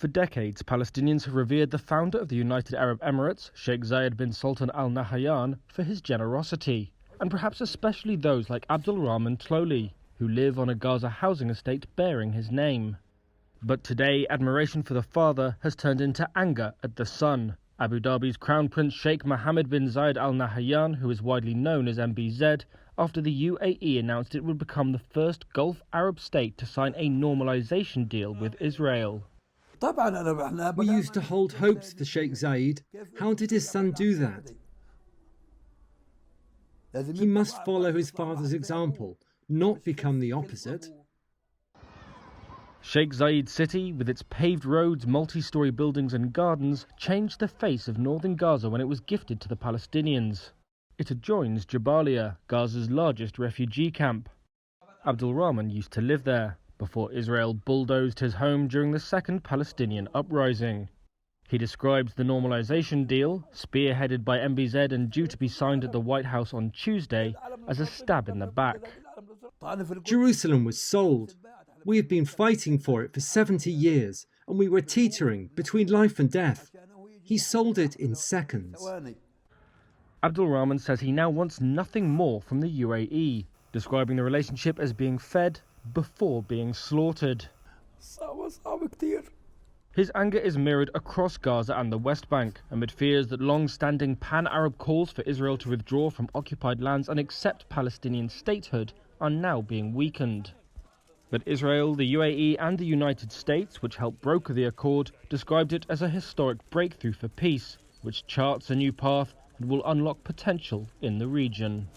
For decades, Palestinians have revered the founder of the United Arab Emirates, Sheikh Zayed bin Sultan Al Nahyan, for his generosity, and perhaps especially those like Abdul Rahman Tloli, who live on a Gaza housing estate bearing his name. But today, admiration for the father has turned into anger at the son. Abu Dhabi's Crown Prince Sheikh Mohammed bin Zayed Al Nahyan, who is widely known as MBZ, after the UAE announced it would become the first Gulf Arab state to sign a normalization deal with Israel. We used to hold hopes for Sheikh Zayed. How did his son do that? He must follow his father's example, not become the opposite. Sheikh Zayed City, with its paved roads, multi-story buildings and gardens, changed the face of northern Gaza when it was gifted to the Palestinians. It adjoins Jabalia, Gaza's largest refugee camp. Abdul Rahman used to live there, before Israel bulldozed his home during the second Palestinian uprising. He describes the normalization deal, spearheaded by MBZ and due to be signed at the White House on Tuesday, as a stab in the back. Jerusalem was sold. We have been fighting for it for 70 years, and we were teetering between life and death. He sold it in seconds. Abdul Rahman says he now wants nothing more from the UAE, describing the relationship as being fed before being slaughtered. His anger is mirrored across Gaza and the West Bank, amid fears that long-standing pan-Arab calls for Israel to withdraw from occupied lands and accept Palestinian statehood are now being weakened. But Israel, the UAE and the United States, which helped broker the accord, described it as a historic breakthrough for peace, which charts a new path and will unlock potential in the region.